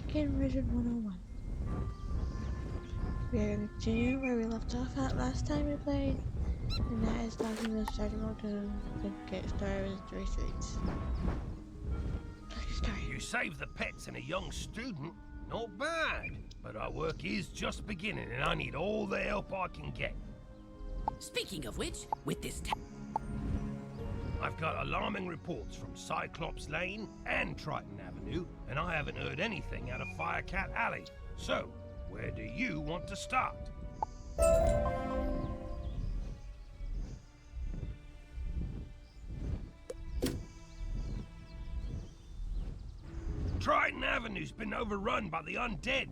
back in Wizard101. We are going to continue where we left off at last time we played, and that is talking to the starting mode to get started with 3 streets. Let's get started. You saved the pets and a young student? Not bad. But our work is just beginning and I need all the help I can get. Speaking of which, with this I've got alarming reports from Cyclops Lane and Triton Avenue, and I haven't heard anything out of Firecat Alley. So, where do you want to start? Triton Avenue's been overrun by the undead.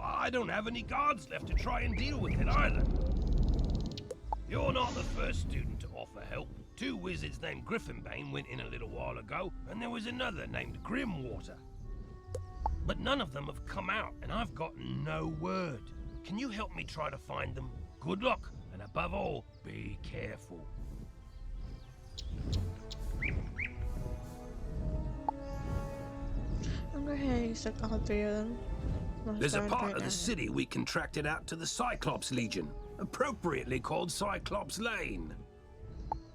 I don't have any guards left to try and deal with it either. You're not the first student to offer help. 2 wizards named Griffinbane went in a little while ago, and there was another named Grimwater. But none of them have come out, and I've got no word. Can you help me try to find them? Good luck, and above all, be careful. I'm going ahead and stuck all 3 of them. There's a part of the city we contracted out to the Cyclops Legion, appropriately called Cyclops Lane.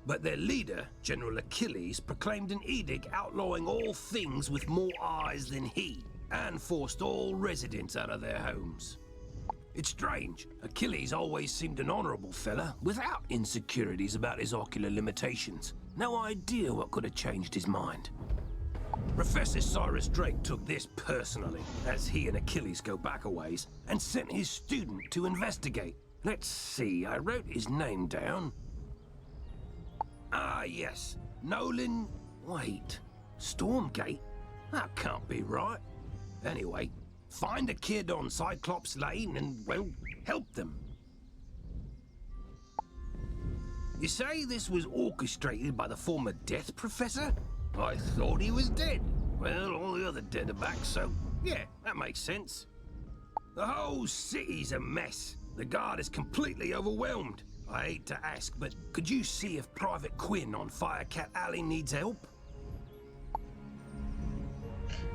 But their leader, General Achilles, proclaimed an edict outlawing all things with more eyes than he, and forced all residents out of their homes. It's strange. Achilles always seemed an honorable fella, without insecurities about his ocular limitations. No idea what could have changed his mind. Professor Cyrus Drake took this personally, as he and Achilles go back a ways, and sent his student to investigate. Let's see, I wrote his name down. Ah, yes. Nolan... Wait. Stormgate? That can't be right. Anyway, find a kid on Cyclops Lane and, well, help them. You say this was orchestrated by the former Death Professor? I thought he was dead. Well, all the other dead are back, so yeah, that makes sense. The whole city's a mess. The guard is completely overwhelmed. I hate to ask, but could you see if Private Quinn on Firecat Alley needs help?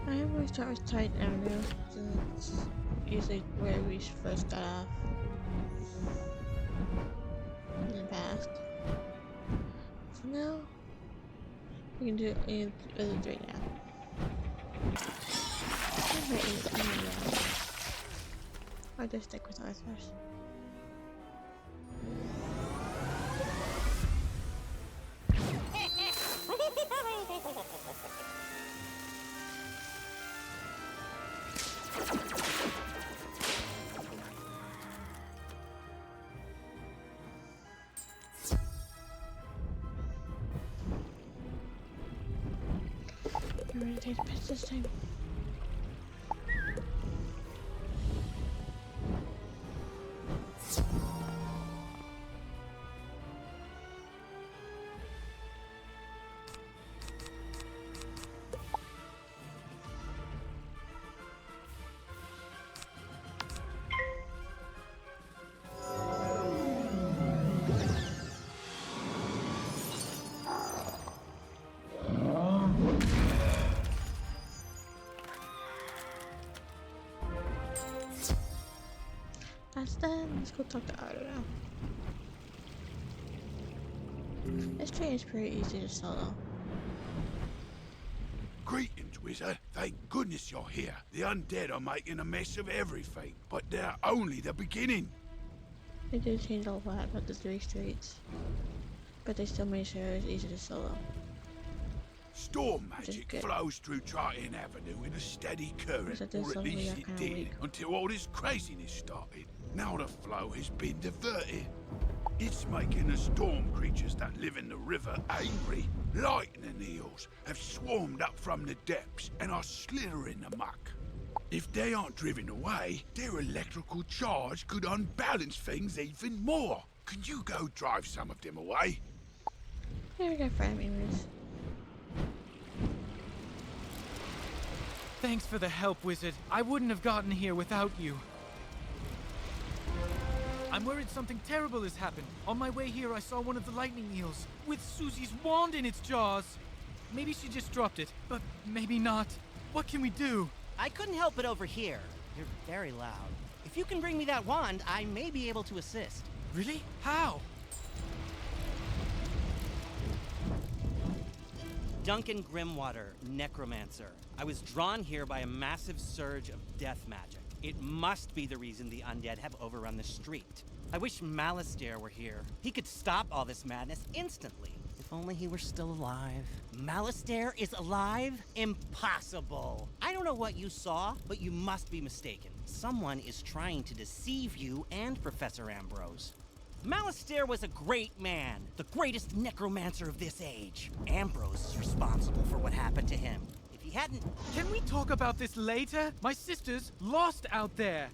I am going to start with Triton Avenue, since it's usually where we first got off in the past. For now, we can do any of the 3 now. I'll just stick with ours first. I'm ready to take the pets this time. That's done. Let's go talk to Otto now. This train is pretty easy to solo. Greetings, Wizard. Thank goodness you're here. The undead are making a mess of everything, but they're only the beginning. They did change a lot about the 3 streets, but they still made sure it was easy to solo. Storm magic flows through Triton Avenue in a steady current, or at least it did, until all this craziness started. Now the flow has been diverted. It's making the storm creatures that live in the river angry. Lightning eels have swarmed up from the depths and are slithering amok. If they aren't driven away, their electrical charge could unbalance things even more. Can you go drive some of them away? Here we go, framers. Thanks for the help, Wizard. I wouldn't have gotten here without you. I'm worried something terrible has happened. On my way here, I saw one of the lightning eels with Susie's wand in its jaws. Maybe she just dropped it, but maybe not. What can we do? I couldn't help it over here. You're very loud. If you can bring me that wand, I may be able to assist. Really? How? Duncan Grimwater, Necromancer. I was drawn here by a massive surge of death magic. It must be the reason the undead have overrun the street. I wish Malistaire were here. He could stop all this madness instantly. If only he were still alive. Malistaire is alive? Impossible. I don't know what you saw, but you must be mistaken. Someone is trying to deceive you and Professor Ambrose. Malistaire was a great man, the greatest necromancer of this age. Ambrose is responsible for what happened to him. If he hadn't... Can we talk about this later? My sister's lost out there.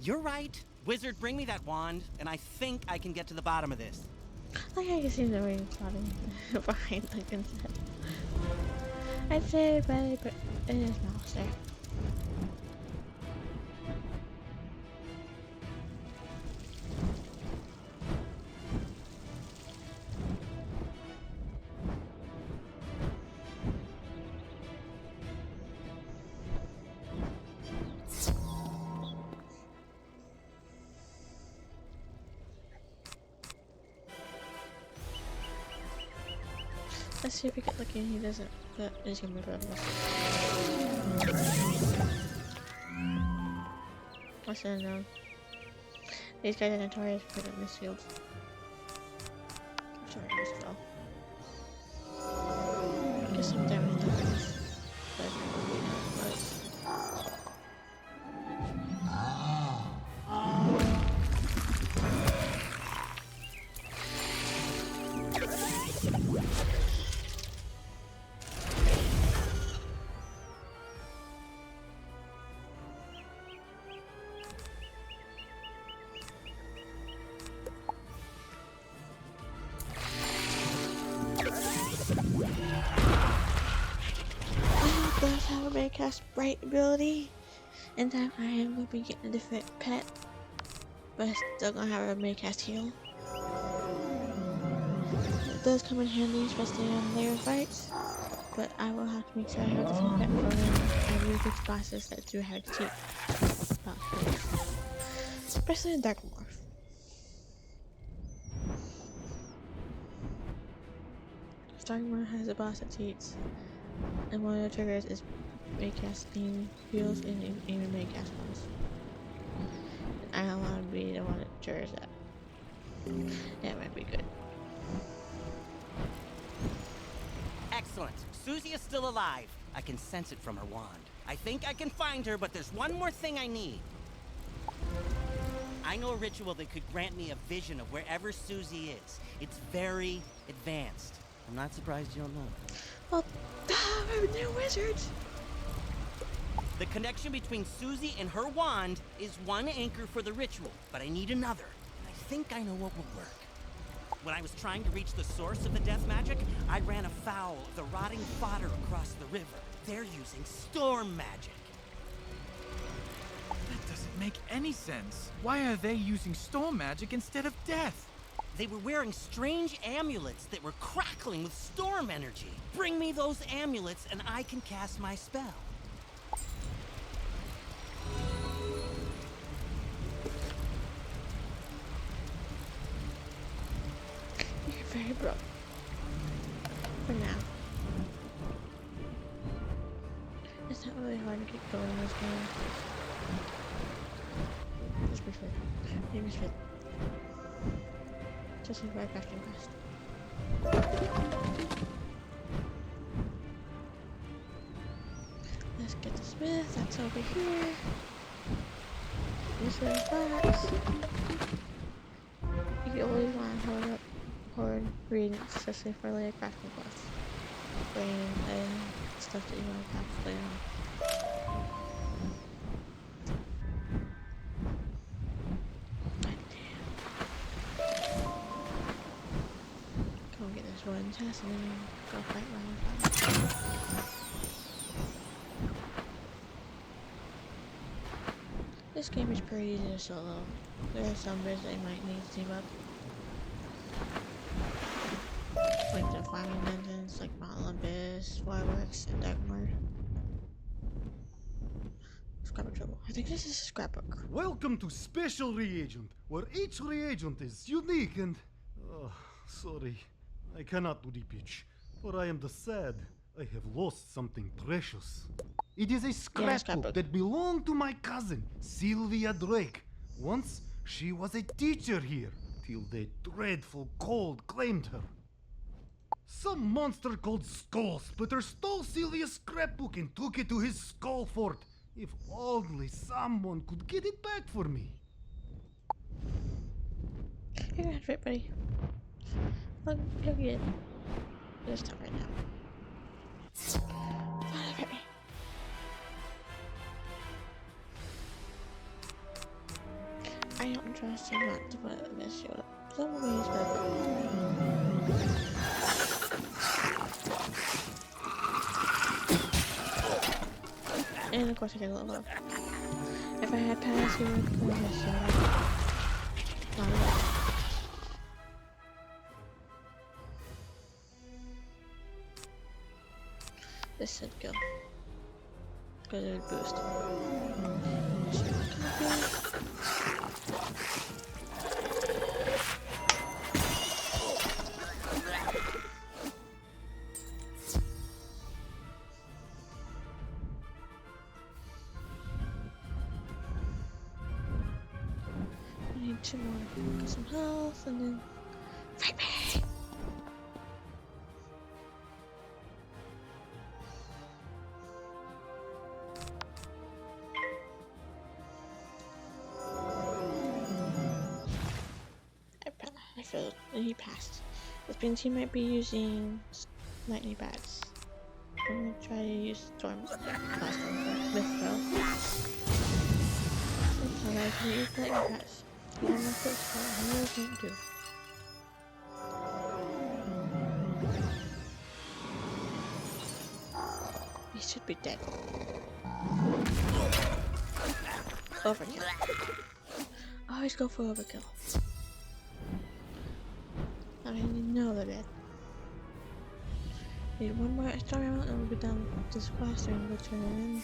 You're right. Wizard, bring me that wand, and I think I can get to the bottom of this. Like I can see the rain plotting behind Lincoln's head. I'd say better, but it is mouse there. Let's see if we get lucky and he doesn't, but he's gonna move around. What's unknown? These guys are notorious for putting this field. I'm sorry, this fell. I guess I'm down with this. But does have a Maycast Bright ability, and then I am going to be getting a different pet, but it's still going to have a Maycast heal. It does come in handy, especially on layer fights, but I will have to make sure I have a different pet for them. I really good bosses that do have to take about space, especially in Dark Morph. Starmore has a boss that cheats, and one of the triggers is Maycast aim heals and aim and Maycast ones. And I don't want to be the one that triggers that. That might be good. Excellent. Susie is still alive. I can sense it from her wand. I think I can find her, but there's one more thing I need. I know a ritual that could grant me a vision of wherever Susie is. It's very advanced. I'm not surprised you don't know it. Well, I'm a new wizard. The connection between Susie and her wand is one anchor for the ritual, but I need another, and I think I know what will work. When I was trying to reach the source of the death magic, I ran afoul of the rotting fodder across the river. They're using storm magic. That doesn't make any sense. Why are they using storm magic instead of death? They were wearing strange amulets that were crackling with storm energy. Bring me those amulets and I can cast my spell. You're very broke. For now. It's not really hard to get going in this game. Just be fit. Maybe fit. Just like right back in quest. Let's get the smith, that's over here. This is box. You always want to hold up horde ingredients, especially for later crafting quests. Brain and stuff that you want to craft later on. One chest and then go fight around. This game is pretty easy to solo. There are some bits that you might need to team up. Like the farming dungeons, like Mount Olympus, Waterworks, and Darkmoor. scrapbook trouble. I think this is a scrapbook. Welcome to Special Reagent, where each reagent is unique and... sorry, I cannot repeat, for I am the sad. I have lost something precious. It is a scrapbook that belonged to my cousin, Sylvia Drake. Once, she was a teacher here, till the dreadful cold claimed her. Some monster called Skull Splitter stole Sylvia's scrapbook and took it to his skull fort. If only someone could get it back for me. You're gonna fit, buddy. Look good. Let's talk right now. Fit me. I don't trust him not to put this shield up. Some of me is perfect. And of course I get a level up. If I had passed, he would put this shield up. Not at all. This should go. Because it would boost. I need 2 more. Get some health and then fight me! And he passed. This means he might be using lightning bats. I'm gonna try to use storm blast with throw. So I can use lightning bats. I'm gonna put I really can't do. He should be dead. Overkill. Always go for overkill. I didn't know they're dead. Need 1 more story and we'll be done with this quest and go turn it in.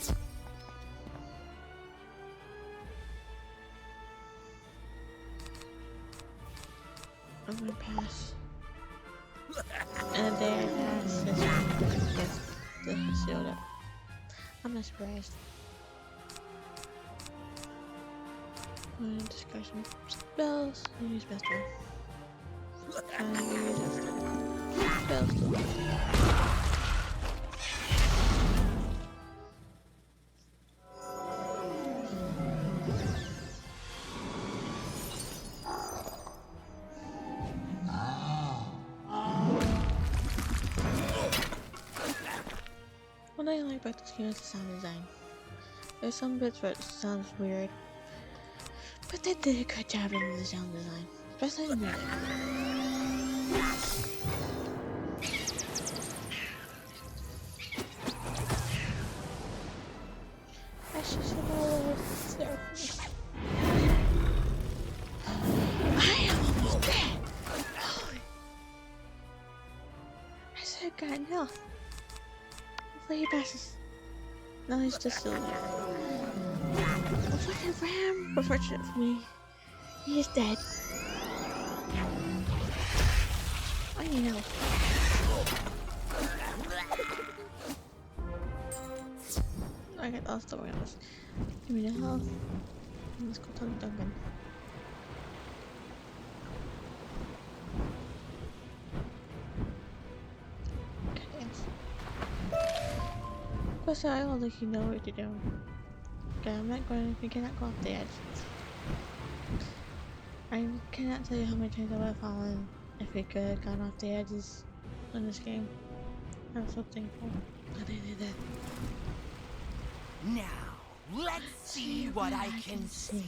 I'm gonna pass. And the day I pass, this one gets the shield up. I'm not surprised. I'm gonna discard some spells and use best one. What I like about this game is the sound design. There's some bits where it sounds weird, but they did a good job in the sound design, especially in music. I should have always there. I am almost dead. Holy. I should have gotten health. Hopefully he passes. No, he's just still there. I fucking ran. Unfortunate for me, he is dead. I need help. I got lost the rounds. Give me the health. Let's go talk to Duncan. Of course, I don't think you know what to do. Okay, we cannot go off the edge. I cannot tell you how many times I would have fallen if we could have gone off the edges in this game. I'm so thankful that they did that. Now, let's see what I can see.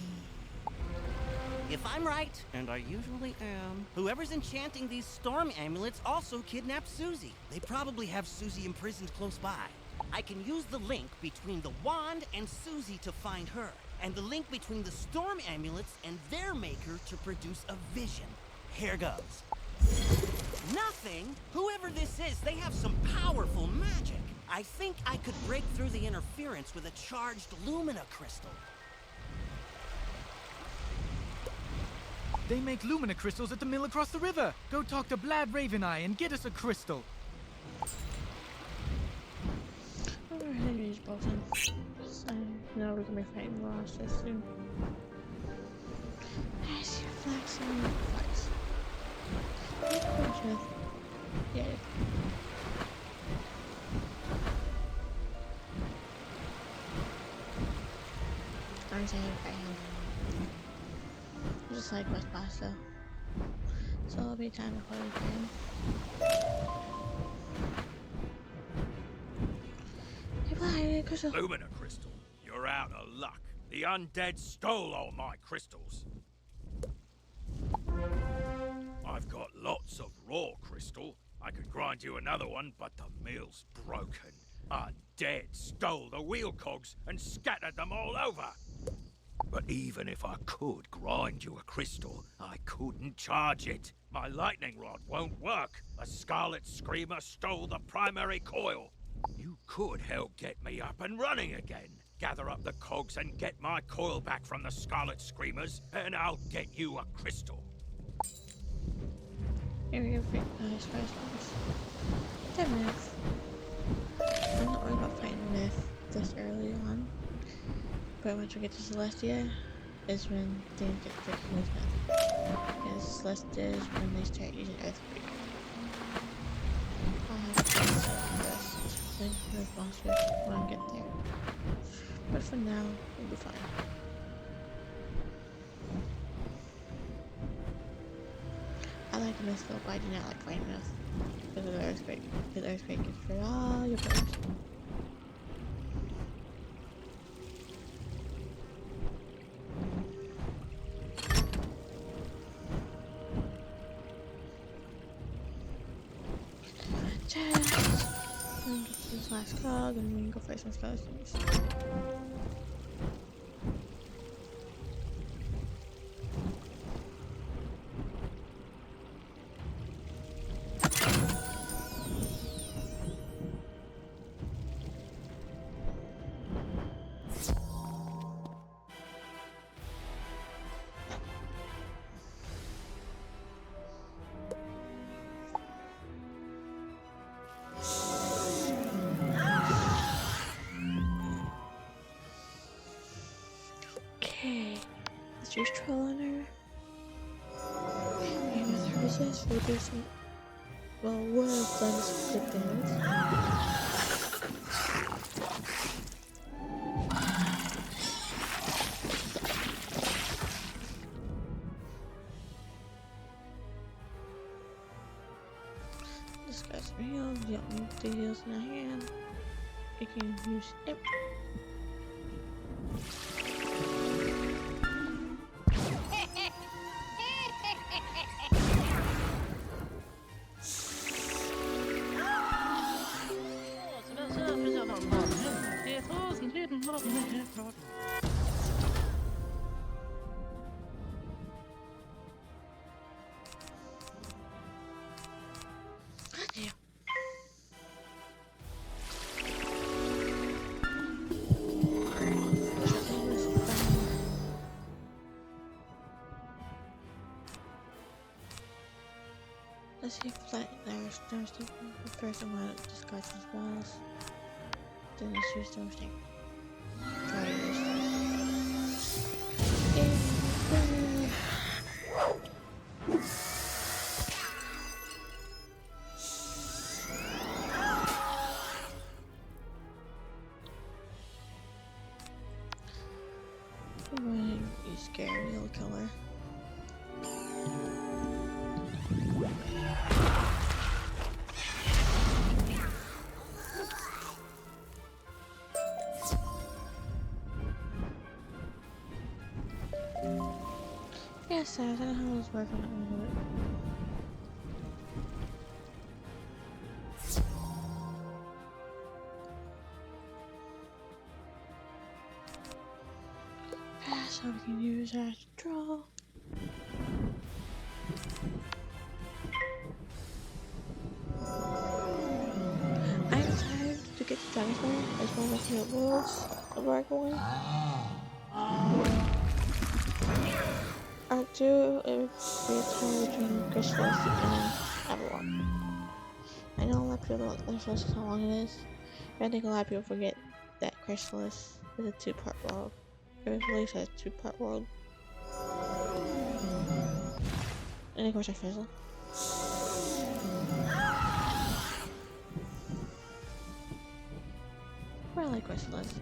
If I'm right, and I usually am, whoever's enchanting these storm amulets also kidnapped Susie. They probably have Susie imprisoned close by. I can use the link between the wand and Susie to find her, and the link between the storm amulets and their maker to produce a vision. Here goes. Nothing? Whoever this is, they have some powerful magic. I think I could break through the interference with a charged Lumina crystal. They make Lumina crystals at the mill across the river. Go talk to Blab Raveneye and get us a crystal. Alright, Henry's broken. So now we're gonna be fighting Ross so soon. I see flags on the flags. Yeah. I'm saying I am. Just like West Pasta. So it'll be time to play again. Hey, Lumina crystal, you're out of luck. The undead stole all my crystals. I've got lots of raw crystal. I could grind you another one, but the mill's broken. Undead stole the wheel cogs and scattered them all over. But even if I could grind you a crystal, I couldn't charge it. My lightning rod won't work. A Scarlet Screamer stole the primary coil. You could help get me up and running again. Gather up the cogs and get my coil back from the Scarlet Screamers, and I'll get you a crystal. Here we go, nice first ones. 10 minutes. I'm not worried about fighting Myth this early on. But once we get to Celestia, is when things get tricky with Myth. Because Celestia is when they start using Earthquake. I'll have to set the rest with monsters when I get there. But for now, we'll be fine. I like the Myth though, but I do not like fighting Myth. Because of the Earthquake. Because Earthquake is for all your players. And get to this last cog and we can go fight some skeletons. Let's use Troll on her. And with her resist, we'll do some. Well, one of them is good damage. This guy's healed. You don't need the heals in the hand. You can use it. Let's see if there's the first one that discards his spells. Then let's use those things. Try this. You scary little killer. Yes, I don't know how this works. I'm not gonna do it. So we can use our draw. I'm tired to get Dragon's Lair is one of my favorite worlds of Arc 1. Arc 2, it would be a tie between Chrysalis and Avalon. I know a lot of people don't understand how long it is, but I think a lot of people forget that Chrysalis is a two-part world. It was released as a two-part world. And of course I fizzle. But I like Chrysalis.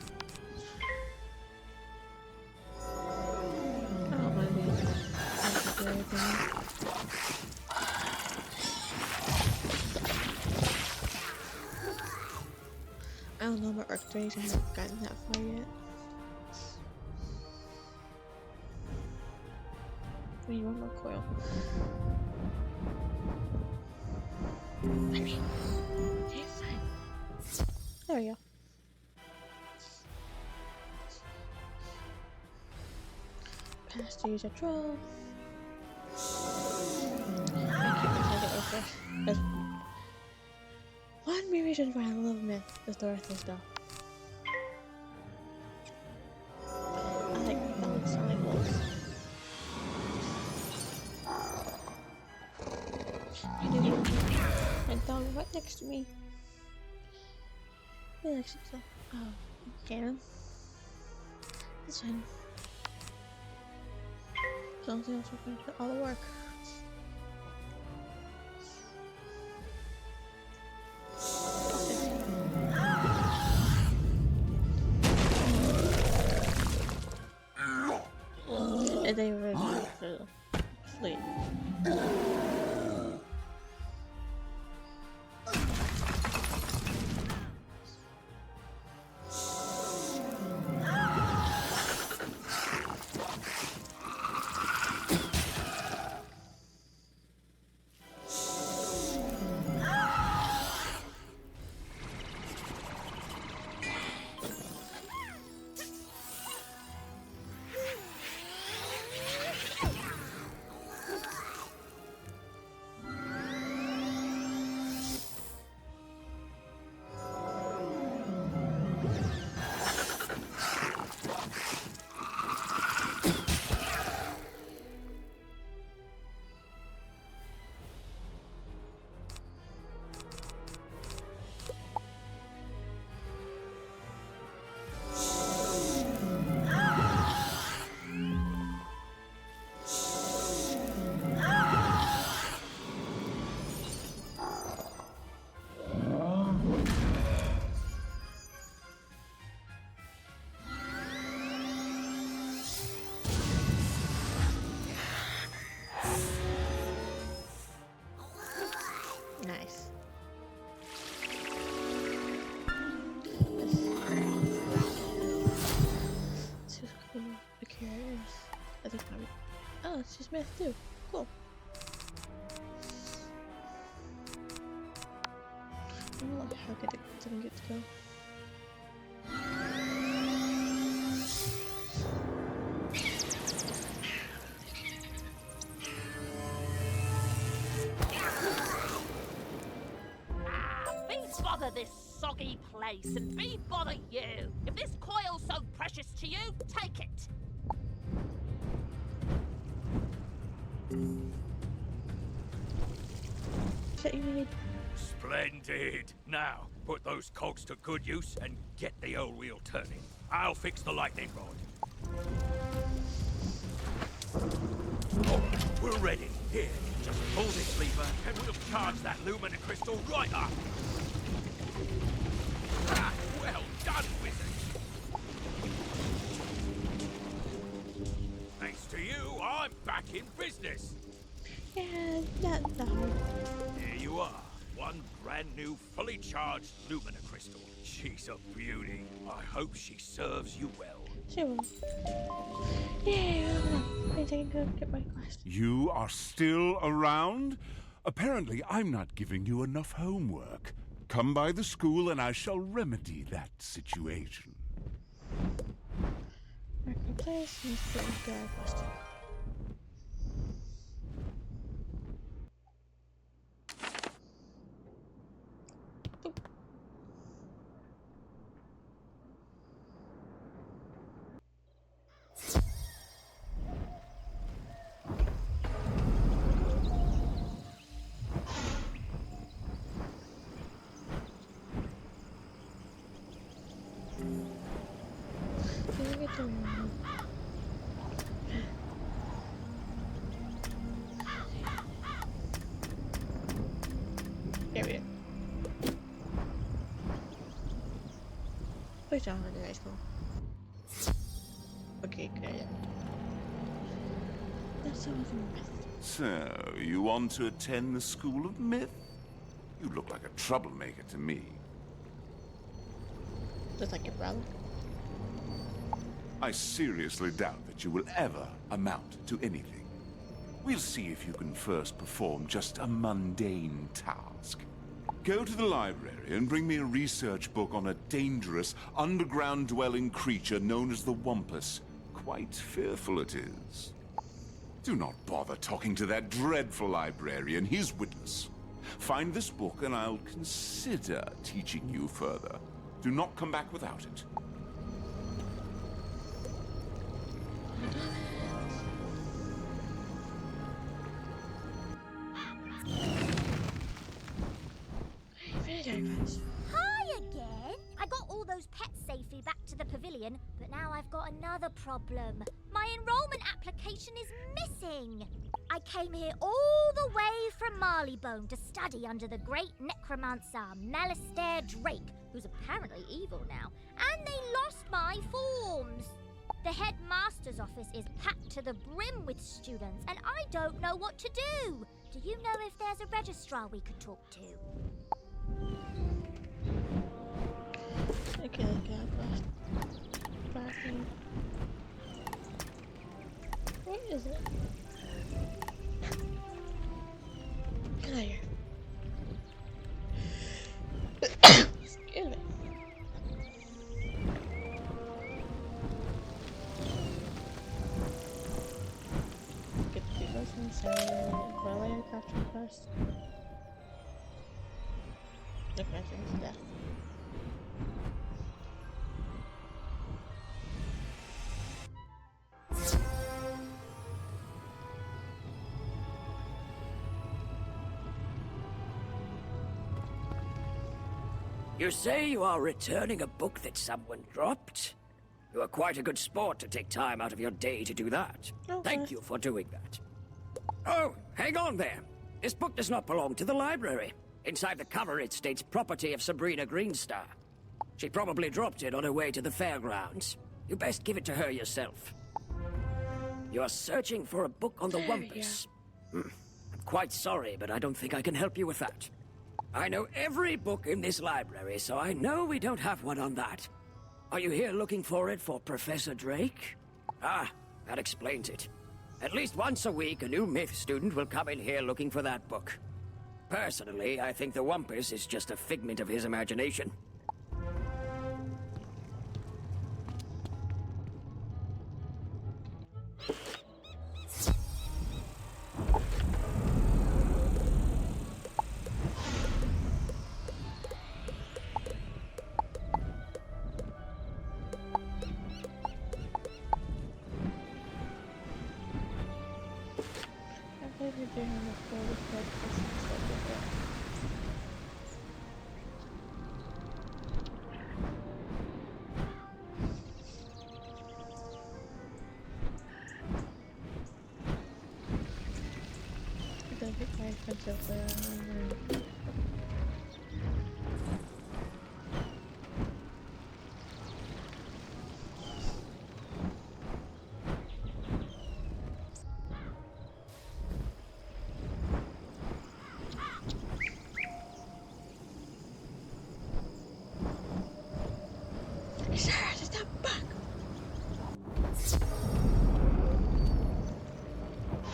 I don't mind being everything. I don't know about Arc 3, I haven't gotten that far yet. I need one more coil. Okay, fine. There we go. Pass to use a troll. I keep trying to get refreshed. That's one reason why I love Myth is Dorothy stuff. I like dogs, I like wolves. I do. My dog right next to me. He likes himself. Oh, Cannon. That's fine. As long as he also finishes all the work. And they were sleep. Nice. Let's see what cool the carrot is. I think maybe. Oh, it's just Myth too. Cool. I love how good it didn't get to go. Bother this soggy place and be bother you. If this coil's so precious to you, take it. That you need. Splendid. Now, put those cogs to good use and get the old wheel turning. I'll fix the lightning rod. Oh, we're ready. Here, just pull this lever and we'll charge that Lumina crystal right up. Ah, well done, Wizard. Thanks to you, I'm back in business. Yeah, not that hard. Here you are. One brand new, fully charged Lumina crystal. She's a beauty. I hope she serves you well. She will. Yay, I can go get my quest. You are still around? Apparently, I'm not giving you enough homework. Come by the school and I shall remedy that situation. Marketplace needs to get our quest. There we go. Please don't go to high school. Okay, good. That's so much myth. So, you want to attend the School of Myth? You look like a troublemaker to me. Just like your brother. I seriously doubt that you will ever amount to anything. We'll see if you can first perform just a mundane task. Go to the library and bring me a research book on a dangerous, underground-dwelling creature known as the Wampus. Quite fearful it is. Do not bother talking to that dreadful librarian. He's witless. Find this book and I'll consider teaching you further. Do not come back without it. Hi again! I got all those pets safely back to the pavilion, but now I've got another problem. My enrollment application is missing. I came here all the way from Marleybone to study under the great necromancer Malistaire Drake, who's apparently evil now, and they lost my forms. The headmaster's office is packed to the brim with students, and I don't know what to do. Do you know if there's a registrar we could talk to? Okay, bathroom. What is it? Get out of here. Excuse me. Get the devotion ceremony and earlier capture first. The president's death. You say you are returning a book that someone dropped? You are quite a good sport to take time out of your day to do that. Okay. Thank you for doing that. Oh, hang on there. This book does not belong to the library. Inside the cover it states property of Sabrina Greenstar. She probably dropped it on her way to the fairgrounds. You best give it to her yourself. You are searching for a book on the Wampus. I'm quite sorry, but I don't think I can help you with that. I know every book in this library, so I know we don't have one on that. Are you here looking for it for Professor Drake? Ah, that explains it. At least once a week, a new myth student will come in here looking for that book. Personally, I think the Wampus is just a figment of his imagination.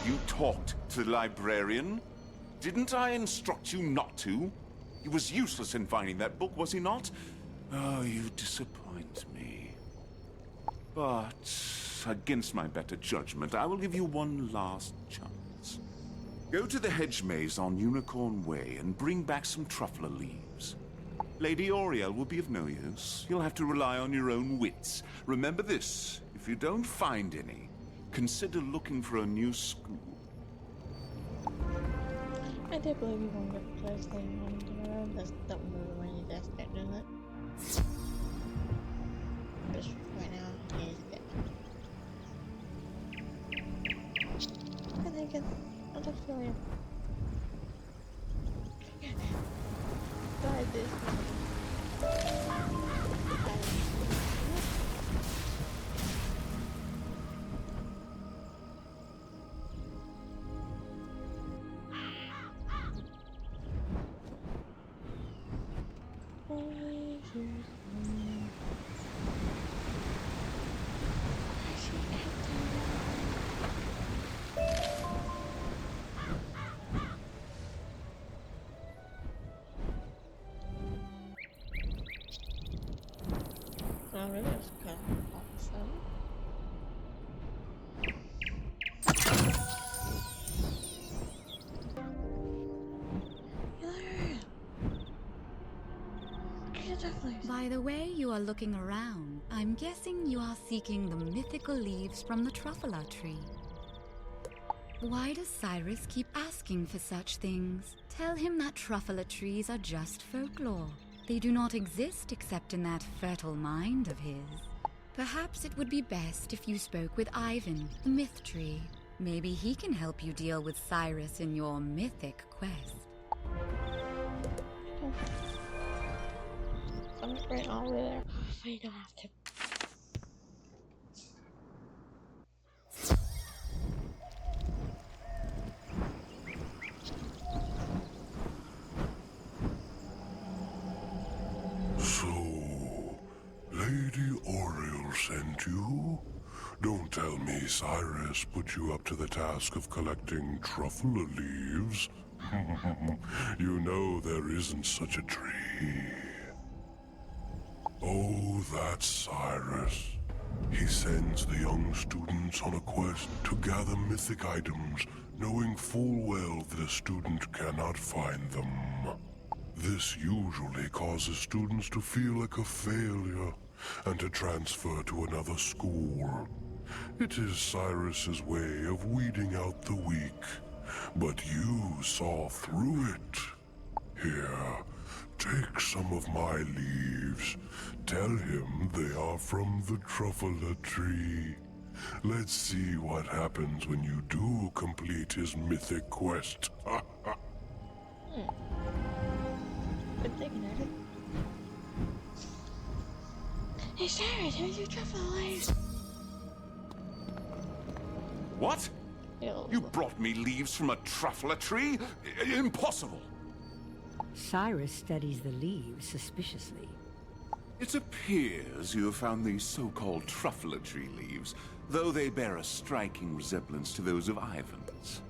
You talked to the librarian? Didn't I instruct you not to? He was useless in finding that book, was he not? Oh, you disappoint me. But, against my better judgment, I will give you one last chance. Go to the hedge maze on Unicorn Way and bring back some truffler leaves. Lady Oriel will be of no use. You'll have to rely on your own wits. Remember this, if you don't find any, consider looking for a new school. I did believe you wanted to play thing on tomorrow. That's not really when you just start doing that. Just right now, he's dead. again. I'll talk to you later. Bye, this. Oh, really? That's kind of awesome. By the way you are looking around, I'm guessing you are seeking the mythical leaves from the truffula tree. Why does Cyrus keep asking for such things? Tell him that truffula trees are just folklore. They do not exist except in that fertile mind of his. Perhaps it would be best if you spoke with Ivan, the myth tree. Maybe he can help you deal with Cyrus in your mythic quest. I'm right over there. So you don't have to. So, Lady Oriole sent you? Don't tell me Cyrus put you up to the task of collecting truffula leaves. You know there isn't such a tree. Oh, that's Cyrus. He sends the young students on a quest to gather mythic items, knowing full well that a student cannot find them. This usually causes students to feel like a failure and to transfer to another school. It is Cyrus's way of weeding out the weak, but you saw through it. Here, take some of my leaves. Tell him they are from the truffula tree. Let's see what happens when you do complete his mythic quest. Good thinking, Ivan. Hey, Cyrus, here's your truffle leaves. What? Ew. You brought me leaves from a truffula tree? Impossible! Cyrus studies the leaves suspiciously. It appears you have found these so-called truffula tree leaves, though they bear a striking resemblance to those of Ivan's.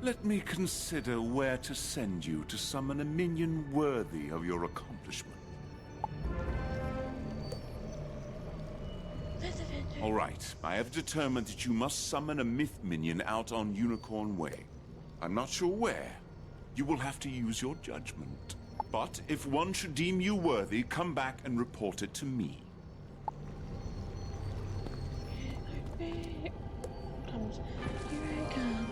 Let me consider where to send you to summon a minion worthy of your accomplishment. All right, I have determined that you must summon a myth minion out on Unicorn Way. I'm not sure where. You will have to use your judgment. But if one should deem you worthy, come back and report it to me. Here I come.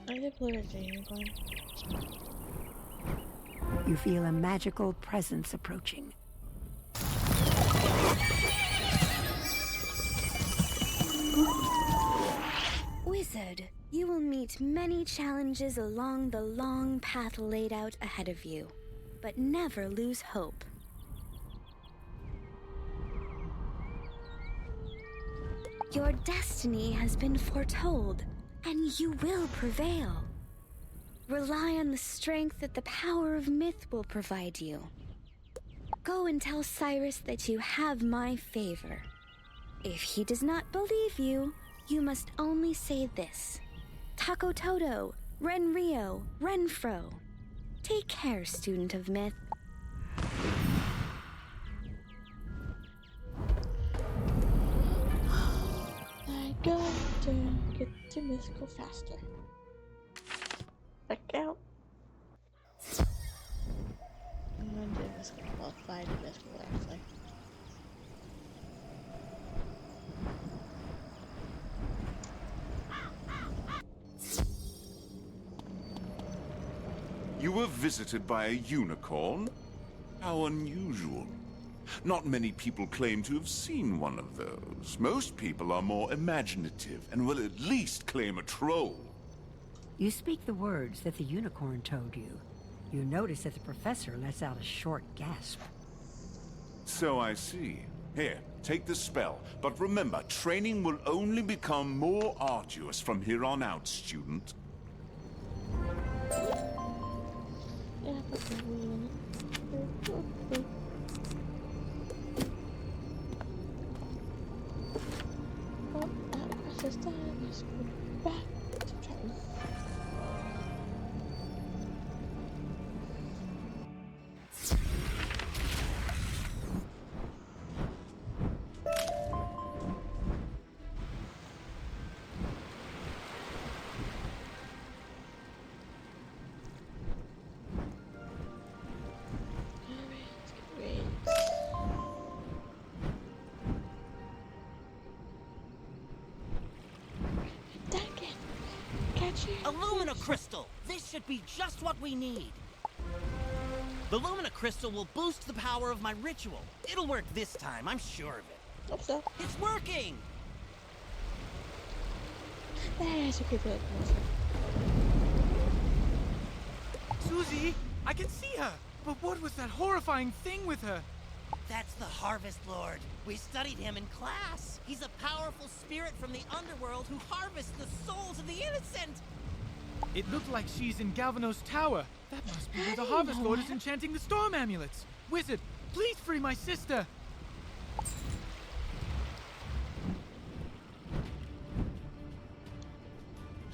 I did believe it's a unicorn. You feel a magical presence approaching. Wizard, you will meet many challenges along the long path laid out ahead of you, but never lose hope. Your destiny has been foretold, and you will prevail. Rely on the strength that the power of myth will provide you. Go and tell Cyrus that you have my favor. If he does not believe you, you must only say this: Taco Todo, Ren Rio, Renfro. Take care, student of myth. I got to get to mythical faster. Back out. I'm gonna do mythical. I'll fly to mythical actually. You were visited by a unicorn? How unusual. Not many people claim to have seen one of those. Most people are more imaginative and will at least claim a troll. You speak the words that the unicorn told you. You notice that the professor lets out a short gasp. So I see. Here, take the spell. But remember, training will only become more arduous from here on out, student. Yeah, but oh, that was just that. Let's go back to Triton. Illumina crystal! This should be just what we need. The Lumina crystal will boost the power of my ritual. It'll work this time, I'm sure of it. Hope so. It's working! There's a creepy Susie, I can see her! But what was that horrifying thing with her? That's the Harvest Lord. We studied him in class. He's a powerful spirit from the underworld who harvests the souls of the innocent. It looked like she's in Galvano's tower. That must be where the Harvest Lord is enchanting the storm amulets. Wizard, please free my sister.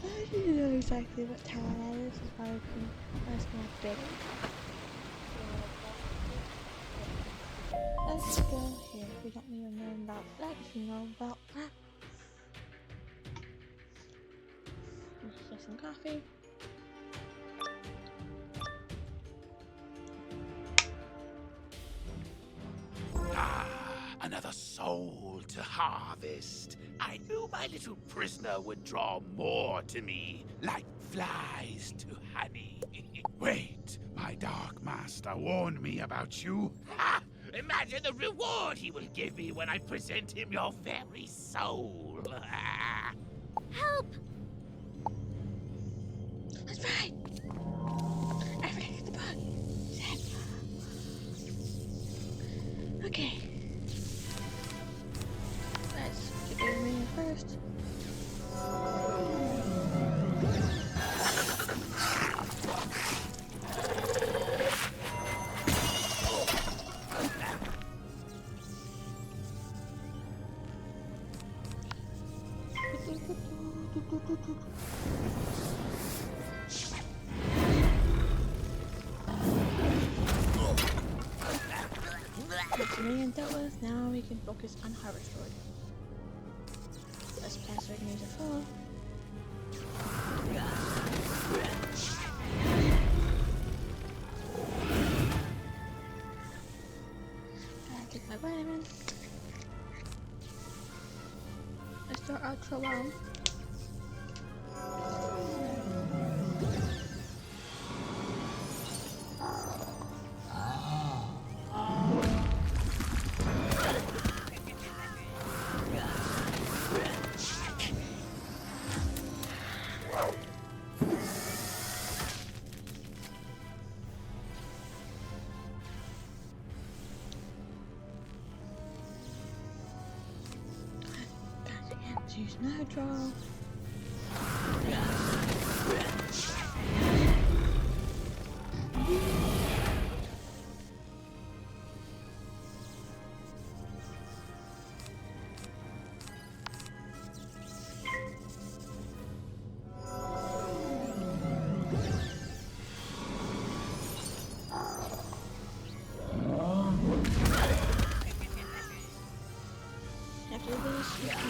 How do you know exactly what tower that is? It's probably that's not big. Let's go here. We don't even know about that. If you know about that. Let's get some coffee. Another soul to harvest. I knew my little prisoner would draw more to me, like flies to honey. Wait, my dark master warned me about you. Ha! Imagine the reward he will give me when I present him your very soul. Help! That's right. I forgot to get the bug. Okay. Let's get the arena first. What's being dealt with? Now we can focus on Harvest Lord. Let's pass our needs a fall. Gotta take my vitamins. Let's start outro well. Use nitro. After this, we can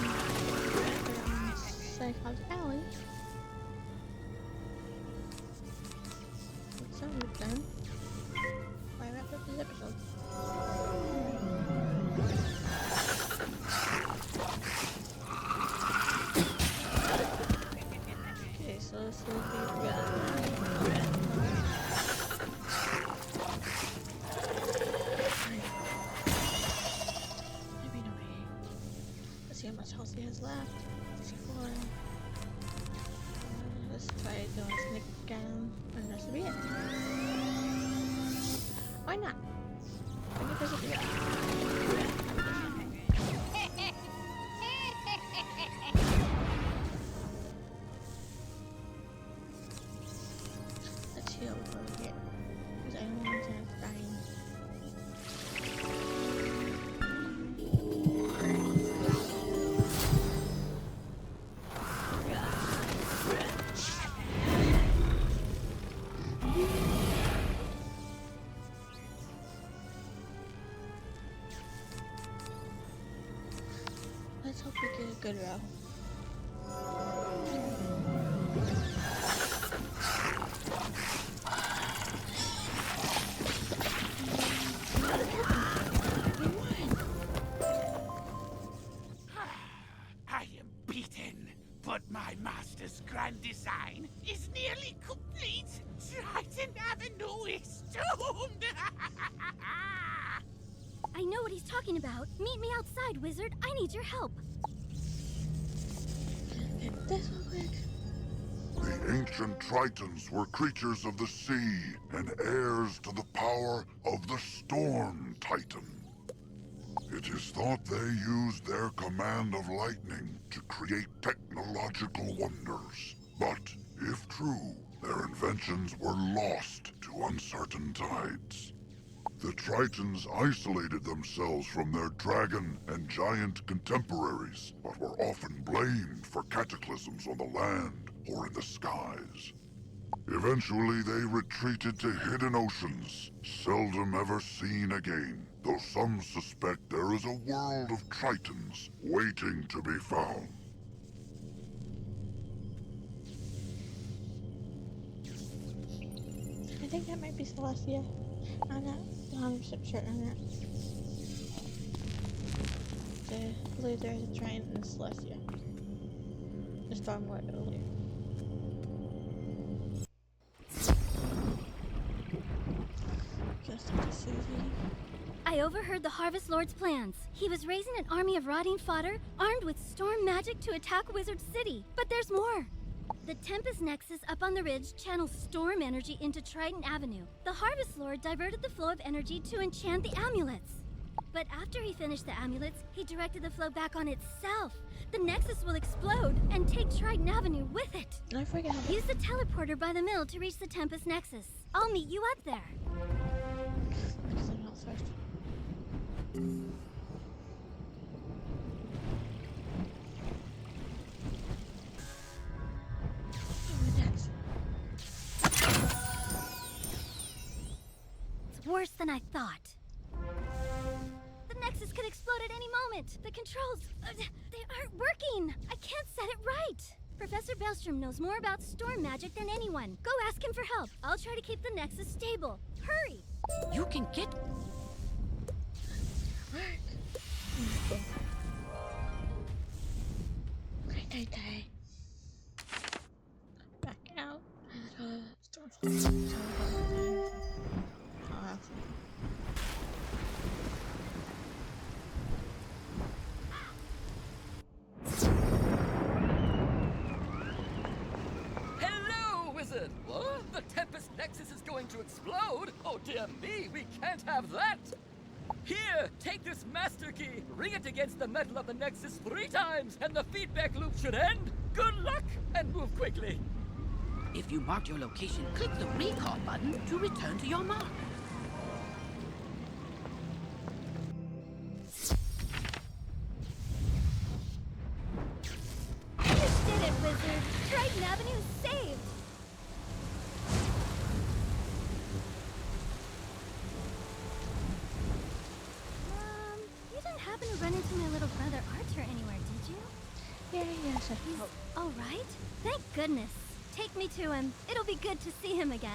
Why not? I can visit you. Let's heal before we get, because I don't want to dying. Let's hope we get a good row. I am beaten, but my master's grand design is nearly complete. Triton Avenue is doomed. I know what he's talking about. Meet me outside, Wizard. I need your help. This one quick. The ancient Tritons were creatures of the sea and heirs to the power of the Storm Titan. It is thought they used their command of lightning to create technological wonders. But, if true, their inventions were lost to uncertain tides. The Tritons isolated themselves from their dragon and giant contemporaries, but were often blamed for cataclysms on the land or in the skies. Eventually, they retreated to hidden oceans, seldom ever seen again, though some suspect there is a world of Tritons waiting to be found. I think that might be Celestia. I'm not 100% sure on that. I believe there's a Triton and a Celestia. The Stormlord earlier. Just to Susie. I overheard the Harvest Lord's plans. He was raising an army of rotting fodder, armed with storm magic to attack Wizard City. But there's more. The Tempest Nexus up on the ridge channels storm energy into Triton Avenue. The Harvest Lord diverted the flow of energy to enchant the amulets. But after he finished the amulets, he directed the flow back on itself. The Nexus will explode and take Triton Avenue with it. I forget. Use the teleporter by the mill to reach the Tempest Nexus. I'll meet you up there. Because I'm not thirsty. It's worse than I thought. The Nexus could explode at any moment. The controls, they aren't working. I can't set it right. Professor Bellstrom knows more about storm magic than anyone. Go ask him for help. I'll try to keep the Nexus stable. Hurry! You can get... Okay. Back out. Hello, Wizard! What? The Tempest Nexus is going to explode? Oh dear me, we can't have that! Here, take this master key, ring it against the metal of the Nexus 3 times, and the feedback loop should end. Good luck, and move quickly. If you marked your location, click the recall button to return to your mark. You did it, Wizard! Triton Avenue is saved! You didn't happen to run into my little brother Arthur anywhere, did you? Yeah, so He's all right? Thank goodness. Take me to him. It'll be good to see him again.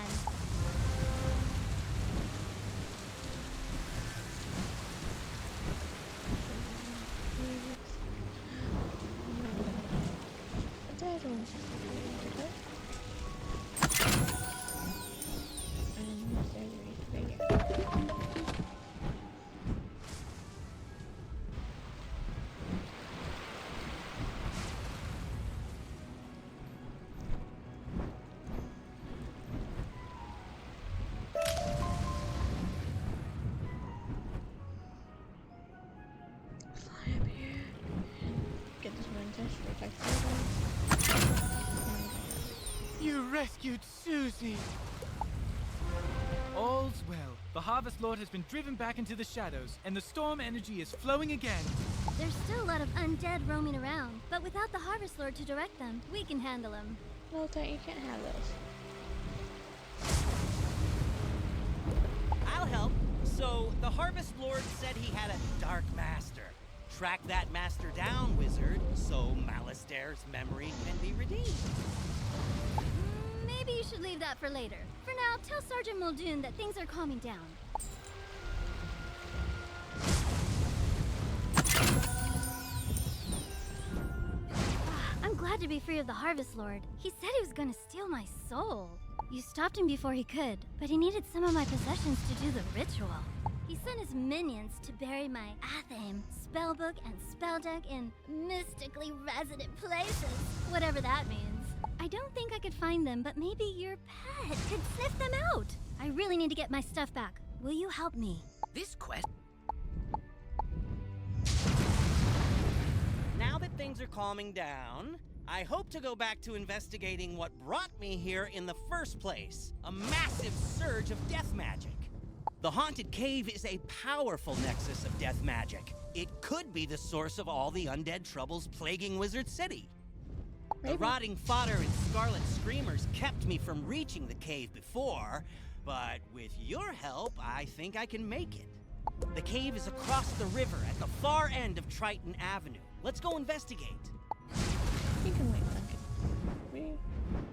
rescued Susie! All's well. The Harvest Lord has been driven back into the shadows, and the storm energy is flowing again. There's still a lot of undead roaming around, but without the Harvest Lord to direct them, we can handle them. No, Titan, you can't have those. I'll help. So, the Harvest Lord said he had a Dark Master. Track that master down, Wizard, so Malistair's memory can be redeemed. Maybe you should leave that for later. For now, tell Sergeant Muldoon that things are calming down. I'm glad to be free of the Harvest Lord. He said he was gonna steal my soul. You stopped him before he could, but he needed some of my possessions to do the ritual. He sent his minions to bury my Athame, spellbook, and spell deck in mystically resident places, whatever that means. I don't think I could find them, but maybe your pet could sniff them out. I really need to get my stuff back. Will you help me? This quest... Now that things are calming down, I hope to go back to investigating what brought me here in the first place. A massive surge of death magic. The Haunted Cave is a powerful nexus of death magic. It could be the source of all the undead troubles plaguing Wizard City. Maybe. The rotting fodder and scarlet screamers kept me from reaching the cave before, but with your help, I think I can make it. The cave is across the river at the far end of Triton Avenue. Let's go investigate. You can wait a second.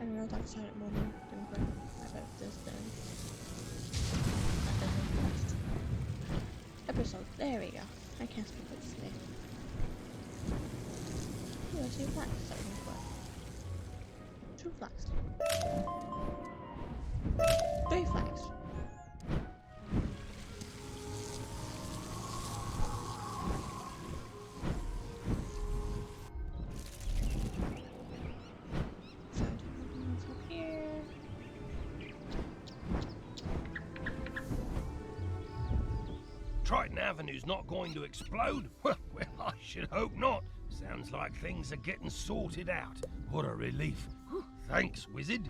I don't know, that's Silent Moment. I bet this then. Episode. There we go. I can't speak this today. Oh, I see flags. That was cool. 2 flags. 3 flags. Triton Avenue's not going to explode? Well, I should hope not. Sounds like things are getting sorted out. What a relief. Thanks, Wizard.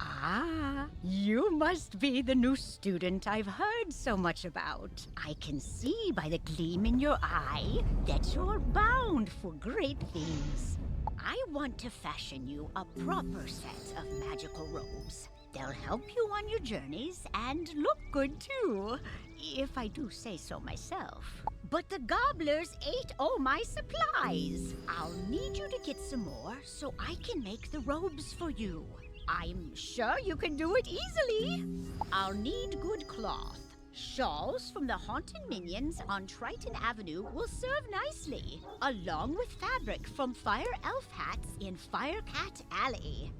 Ah, you must be the new student I've heard so much about. I can see by the gleam in your eye that you're bound for great things. I want to fashion you a proper set of magical robes. They'll help you on your journeys and look good too, if I do say so myself. But the gobblers ate all my supplies. I'll need you to get some more so I can make the robes for you. I'm sure you can do it easily. I'll need good cloth. Shawls from the haunted minions on Triton Avenue will serve nicely, along with fabric from Fire Elf hats in Firecat Alley.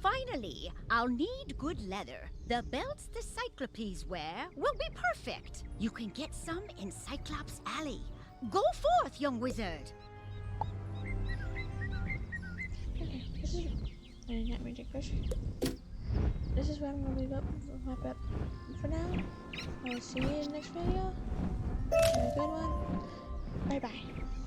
Finally, I'll need good leather. The belts the Cyclopes wear will be perfect. You can get some in Cyclops Alley. Go forth, young wizard. Okay, this is not magic push. This is where I'm gonna leave up my prep for now. I'll see you in the next video. Have a good one. Bye bye.